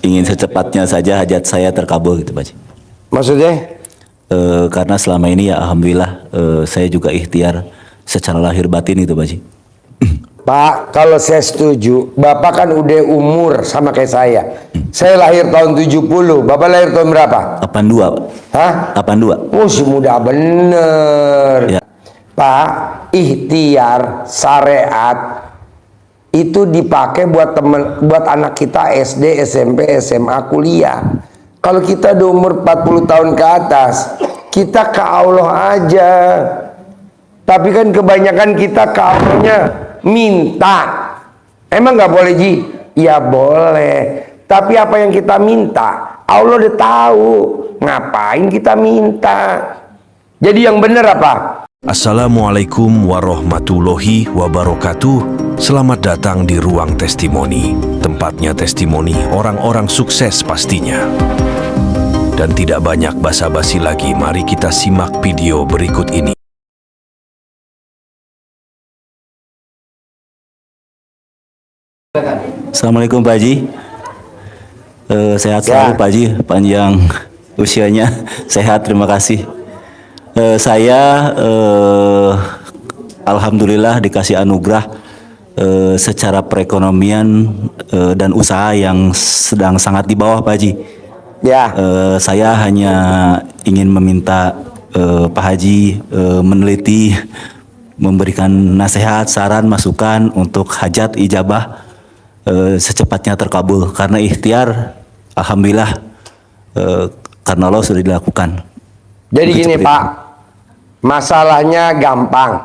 ingin secepatnya saja hajat saya terkabul gitu Pak Haji. Maksudnya? Karena selama ini ya alhamdulillah saya juga ikhtiar secara lahir batin itu Pak Haji. Pak, kalau saya setuju, Bapak kan udah umur sama kayak saya. Saya lahir tahun 70, Bapak lahir tahun berapa? 82 Pak. Hah? 82. Oh, si muda bener. Ya. Pak, ikhtiar syariat itu dipakai buat buat anak kita SD, SMP, SMA, kuliah. Kalau kita di umur 40 tahun ke atas, kita ke Allah aja. Tapi kan kebanyakan kita ke Allahnya minta. Emang nggak boleh Ji? Ya boleh. Tapi apa yang kita minta, Allah udah tahu. Ngapain kita minta? Jadi yang benar apa? Assalamualaikum warahmatullahi wabarakatuh. Selamat datang di Ruang Testimoni. Tempatnya testimoni orang-orang sukses pastinya. Dan tidak banyak basa-basi lagi, mari kita simak video berikut ini. Assalamualaikum Pak Haji. Sehat selalu Pak Haji, panjang usianya, sehat, terima kasih. Saya alhamdulillah dikasih anugerah secara perekonomian dan usaha yang sedang sangat di bawah Pak Haji. Ya. Saya hanya ingin meminta Pak Haji meneliti, memberikan nasihat, saran, masukan untuk hajat ijabah secepatnya terkabul, karena ikhtiar alhamdulillah karena Allah sudah dilakukan. Jadi gini Pak, masalahnya gampang.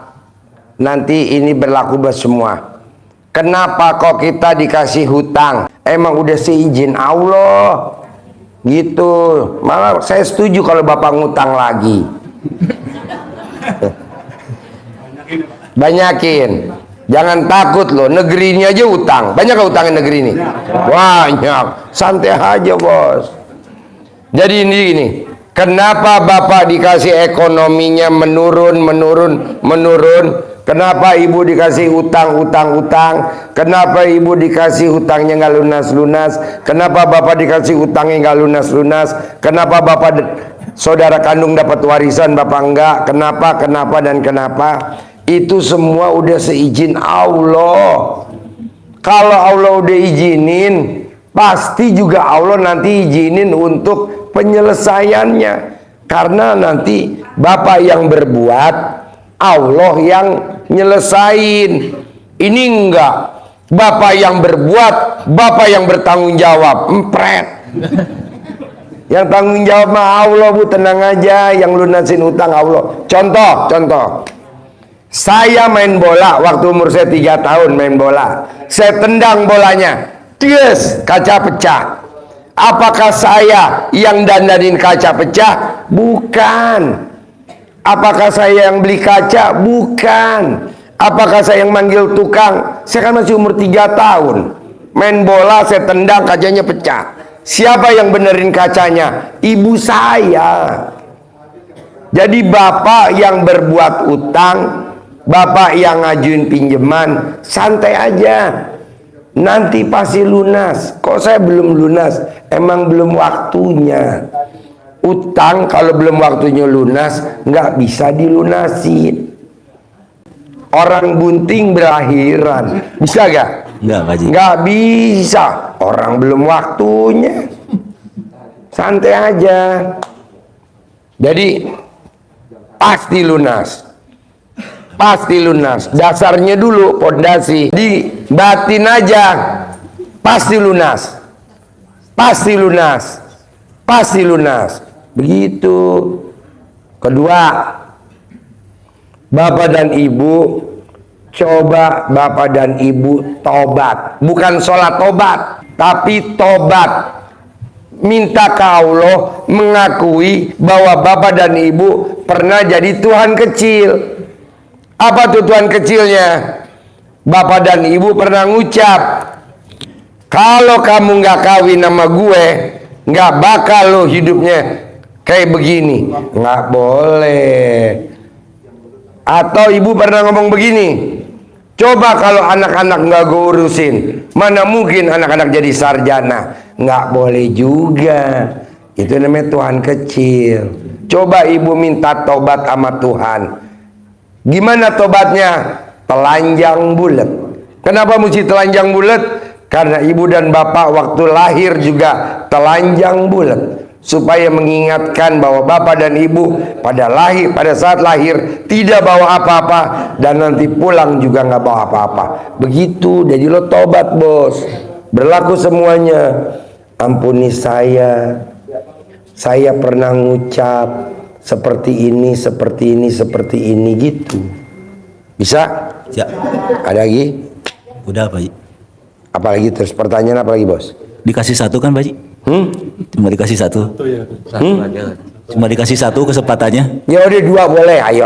Nanti ini berlaku buat semua. Kenapa kok kita dikasih hutang? Emang udah seizin Allah gitu. Malah saya setuju kalau Bapak ngutang lagi. Banyakin. Jangan takut loh, negeri ini aja utang. Banyak gak utangin negeri ini? Banyak. Santai aja bos. Jadi ini gini, kenapa Bapak dikasih ekonominya menurun? Kenapa Ibu dikasih utang? Kenapa Ibu dikasih hutangnya nggak lunas? Kenapa Bapak dikasih utangnya nggak lunas? Kenapa Bapak saudara kandung dapat warisan, Bapak enggak? Kenapa? Itu semua udah seizin Allah. Kalau Allah udah izinin, pasti juga Allah nanti izinin untuk penyelesaiannya. Karena nanti Bapak yang berbuat, Allah yang nyelesain. Ini enggak. Bapak yang berbuat, Bapak yang bertanggung jawab. Empret. Yang tanggung jawab mah Allah Bu, tenang aja. Yang lunasin utang Allah. Contoh. Saya main bola waktu umur saya 3 tahun main bola. Saya tendang bolanya, ties, kaca pecah. Apakah saya yang dandanin kaca pecah? Bukan. Apakah saya yang beli kaca? Bukan. Apakah saya yang manggil tukang? Saya kan masih umur 3 tahun. Main bola saya tendang, kacanya pecah. Siapa yang benerin kacanya? Ibu saya. Jadi Bapak yang berbuat utang, Bapak yang ngajuin pinjaman, santai aja. Nanti pasti lunas. Kok saya belum lunas? Emang belum waktunya. Utang kalau belum waktunya lunas, nggak bisa dilunasin. Orang bunting berakhiran. Bisa gak? Enggak Pak Haji. Nggak bisa. Orang belum waktunya. Santai aja. Jadi, pasti lunas. Dasarnya dulu pondasi, di batin aja pasti lunas. Begitu. Kedua, Bapak dan Ibu, coba Bapak dan Ibu tobat. Bukan sholat tobat, tapi tobat. Minta ke Allah, mengakui bahwa Bapak dan Ibu pernah jadi Tuhan kecil. Apa tuh Tuhan kecilnya? Bapak dan Ibu pernah ngucap, kalau kamu nggak kawin sama gue, nggak bakal lo hidupnya kayak begini. Nggak boleh. Atau Ibu pernah ngomong begini, Coba kalau anak-anak nggak gue urusin, mana mungkin anak-anak jadi sarjana? Nggak boleh juga. Itu namanya Tuhan kecil. Coba ibu minta tobat sama Tuhan. Gimana tobatnya? Telanjang bulat. Kenapa mesti telanjang bulat? Karena ibu dan bapak waktu lahir juga telanjang bulat. Supaya mengingatkan bahwa bapak dan ibu pada saat lahir tidak bawa apa-apa, dan nanti pulang juga nggak bawa apa-apa. Begitu. Jadi lo tobat, bos. Berlaku semuanya. Ampuni saya pernah ngucap seperti ini, seperti ini, seperti ini, gitu. Bisa? Ya. Ada lagi? Udah Pak Haji. Apalagi terus pertanyaan apa lagi, bos? Dikasih satu kan Pak Haji? Cuma dikasih satu. Cuma dikasih satu kesempatannya. Ya udah, dua boleh. Ayo.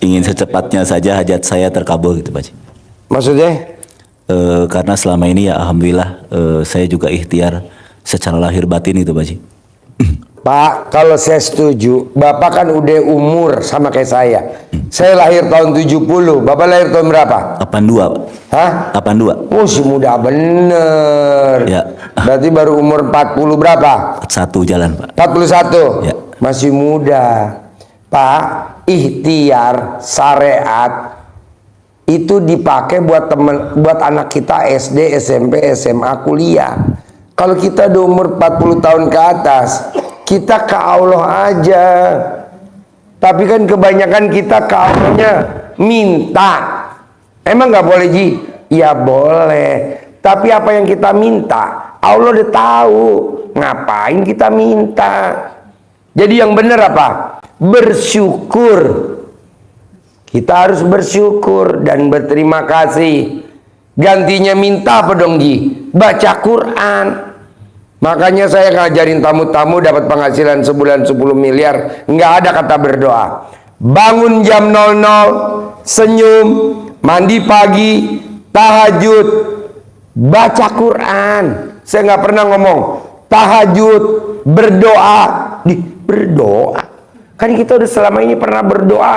Ingin secepatnya saja hajat saya terkabul gitu Pak Haji. Maksudnya? Karena selama ini ya alhamdulillah saya juga ikhtiar secara lahir batin itu Pak Haji. Pak, kalau saya setuju, Bapak kan udah umur sama kayak saya. Saya lahir tahun 70, Bapak lahir tahun berapa? 82 Pak. Hah? 82. Oh, si muda bener. Ya. Berarti baru umur 40 berapa? 41 jalan Pak. 41? Ya. Masih muda. Pak, ikhtiar syariat itu dipakai buat anak kita SD, SMP, SMA, kuliah. Kalau kita udah umur 40 tahun ke atas, kita ke Allah aja. Tapi kan kebanyakan kita ke Allahnya minta. Emang nggak boleh, Ji? Ya boleh. Tapi apa yang kita minta, Allah udah tahu. Ngapain kita minta? Jadi yang benar apa? Bersyukur. Kita harus bersyukur dan berterima kasih. Gantinya minta apa dong, Ji? Baca Quran. Makanya saya ngajarin tamu-tamu dapat penghasilan sebulan 10 miliar. Nggak ada kata berdoa. Bangun jam 00, senyum, mandi pagi, tahajud, baca Quran. Saya nggak pernah ngomong tahajud, berdoa. Berdoa. Kan kita udah selama ini pernah berdoa.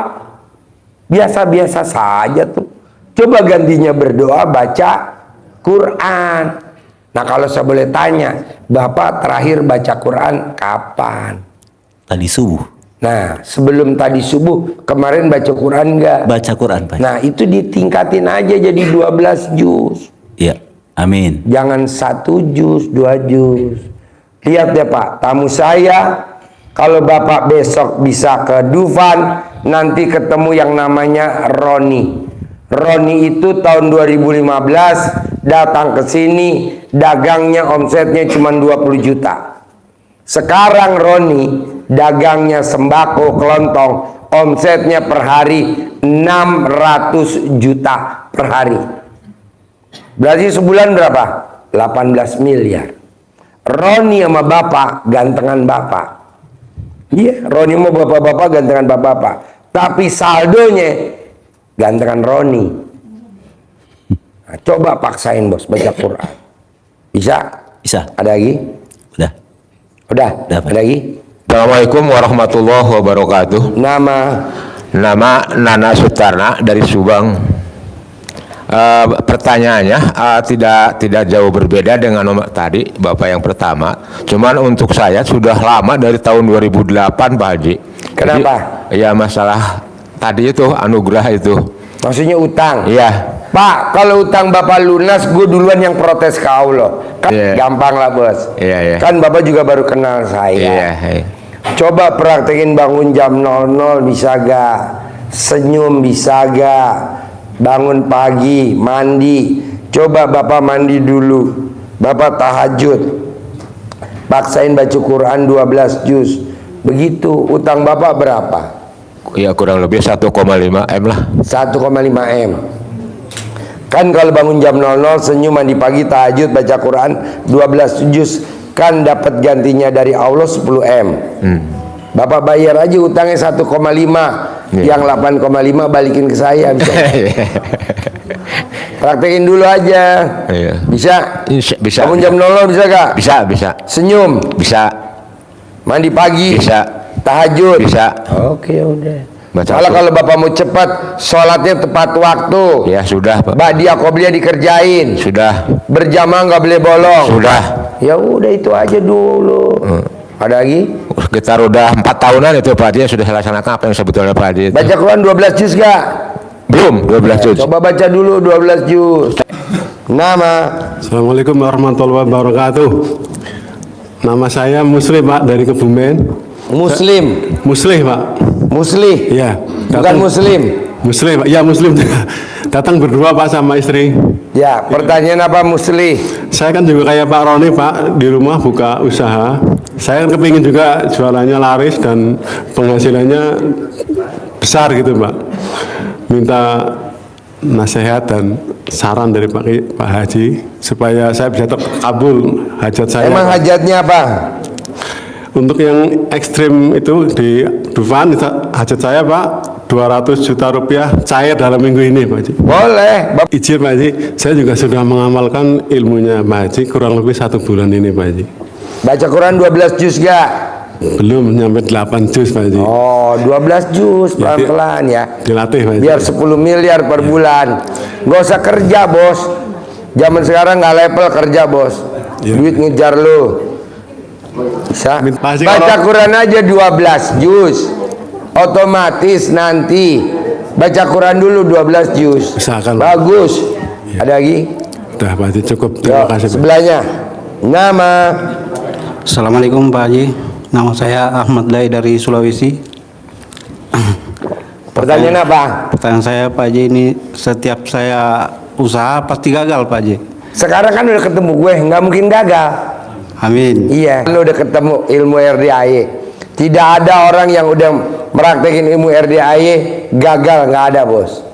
Biasa-biasa saja tuh. Coba gantinya berdoa, baca Quran. Nah, kalau saya boleh tanya, Bapak terakhir baca Quran kapan? Tadi subuh. Nah, sebelum tadi subuh, kemarin baca Quran enggak? Baca Quran Pak Haji. Nah, itu ditingkatin aja jadi 12 juz. Ya, amin. Jangan 1 juz, 2 juz. Lihat ya Pak, tamu saya, kalau Bapak besok bisa ke Dufan, nanti ketemu yang namanya Roni. Roni itu tahun 2015 datang ke sini, dagangnya omsetnya cuma 20 juta. Sekarang Roni dagangnya sembako kelontong, omsetnya per hari 600 juta per hari. Berarti sebulan berapa? 18 miliar. Roni sama bapak gantengan bapak. Iya, Roni sama bapak-bapak gantengan bapak-bapak. Tapi saldonya gantengan Roni. Nah, coba paksain bos baca Quran. Bisa? Bisa. Ada lagi? Udah. Udah? Udah, Pak. Ada lagi? Assalamualaikum warahmatullahi wabarakatuh. Nama? Nama Nana Sutarna dari Subang. Pertanyaannya tidak jauh berbeda dengan nomor tadi Bapak yang pertama. Cuman untuk saya sudah lama dari tahun 2008 Pak Haji. Kenapa? Jadi, ya masalah tadi itu anugerah itu. Maksudnya utang? Iya. Pak, kalau utang Bapak lunas, gue duluan yang protes ke Allah. Kan gampang lah bos. Iya. Kan Bapak juga baru kenal saya. Iya. Coba praktekin bangun jam 00 bisa gak? Senyum bisa gak? Bangun pagi, mandi. Coba Bapak mandi dulu. Bapak tahajud. Paksain baca Quran 12 juz. Begitu. Utang Bapak berapa? Ya kurang lebih 1,5 M lah. 1,5 M. Kan kalau bangun jam 00, senyum, mandi pagi, tahajud, baca Quran 12 juz, kan dapat gantinya dari Allah 10 M. Bapak bayar aja utangnya 1,5. Yang 8,5 balikin ke saya. Bisa. Praktekin dulu aja. Iya. Bisa? Bisa. Bangun jam 00 bisa gak? Bisa. Senyum? Bisa. Mandi pagi? Bisa. Tahajud? Bisa. Oke, udah. Malah kalau Bapak mau cepat, sholatnya tepat waktu. Ya sudah Pak. Ba'diyah qobliyah dikerjain. Sudah. Berjamaah nggak boleh bolong. Sudah. Ya udah itu aja dulu. Ada lagi? Sekitar udah 4 tahunan itu Pak Haji sudah laksanakan apa yang sebetulnya Pak Haji. Baca Quran 12 juz gak? Belum 12 juz. Coba baca dulu 12 juz. Nama. Assalamualaikum warahmatullahi wabarakatuh. Nama saya Muslim Pak dari Kebumen. Muslim. Muslim Pak. Muslih. Iya. Bukan muslim. Muslim Pak. Ya Muslim. Datang berdua Pak sama istri. Ya, pertanyaan apa muslih? Saya kan juga kayak Pak Roni Pak, di rumah buka usaha. Saya kan kepingin juga jualannya laris dan penghasilannya besar gitu Pak. Minta nasihat dan saran dari Pak Haji supaya saya bisa terkabul hajat saya. Emang Pak. hajatnya apa? Untuk yang ekstrim itu di Dufan, hajat saya Pak 200 juta rupiah cair dalam minggu ini Pak Haji. Boleh. Izin Pak Haji, saya juga sudah mengamalkan ilmunya Pak Haji kurang lebih 1 bulan ini Pak Haji. Baca Quran 12 juz gak? Belum nyampe 8 juz Pak Haji. Oh, 12 juz pelan-pelan ya. Dilatih Pak Haji. Biar 10 miliar per bulan. Gak usah kerja bos. Zaman sekarang nggak level kerja bos. Ya. Duit ngejar lu. Bisa. Pak Haji, Baca kalau- Quran aja 12 juz. Otomatis nanti baca Quran dulu 12 juz. Usahakan. Bagus. Ada lagi? Udah Pak Haji cukup. Yuk, Terima kasih Pak. sebelahnya. Nama. Assalamualaikum Pak Haji. Nama saya Ahmad Lai dari Sulawesi. Pertanyaan apa? Pertanyaan saya Pak Haji, ini setiap saya usaha pasti gagal Pak Haji. Sekarang kan udah ketemu gue, nggak mungkin gagal. Amin. Iya, lu udah ketemu ilmu RDAY. Tidak ada orang yang udah meraktekin ilmu RDAY gagal, nggak ada bos.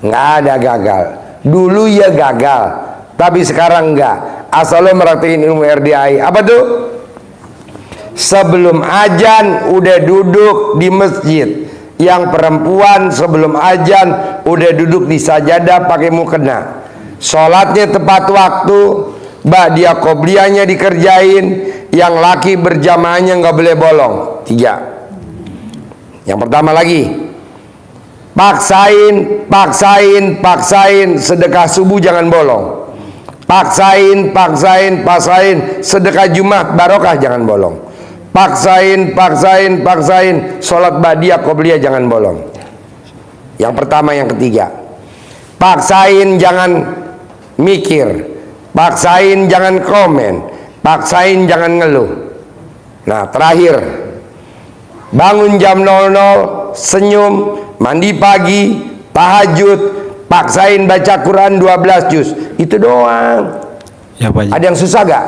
Nggak ada gagal. Dulu ya gagal, tapi sekarang enggak. Asal lu meraktekin ilmu RDAY. Apa tuh? Sebelum ajan udah duduk di masjid. Yang perempuan sebelum ajan udah duduk di sajadah pakai mukena. Sholatnya tepat waktu. Ba'diyah qobliyahnya dikerjain. Yang laki berjamaahnya nggak boleh bolong. 3. Yang pertama lagi, paksain sedekah subuh jangan bolong. Paksain sedekah Jumat barokah jangan bolong. Paksain sholat ba'diyah qobliyah jangan bolong. Yang pertama. Yang ketiga, paksain jangan mikir, paksain jangan komen, paksain jangan ngeluh. Nah terakhir, bangun jam 00, senyum, mandi pagi, tahajud, paksain baca Quran 12 juz. Itu doang. Ya Pak Haji. Ada yang susah gak?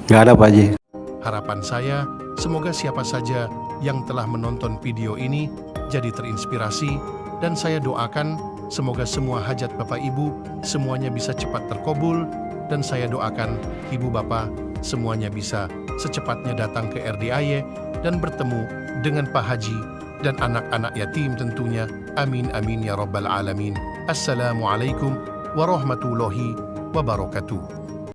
Nggak ada Pak Haji. Harapan saya, semoga siapa saja yang telah menonton video ini jadi terinspirasi, dan saya doakan semoga semua hajat Bapak Ibu semuanya bisa cepat terkabul, dan saya doakan Ibu Bapak semuanya bisa secepatnya datang ke RDAY dan bertemu dengan Pak Haji dan anak-anak yatim tentunya. Amin amin ya rabbal alamin. Assalamualaikum warahmatullahi wabarakatuh.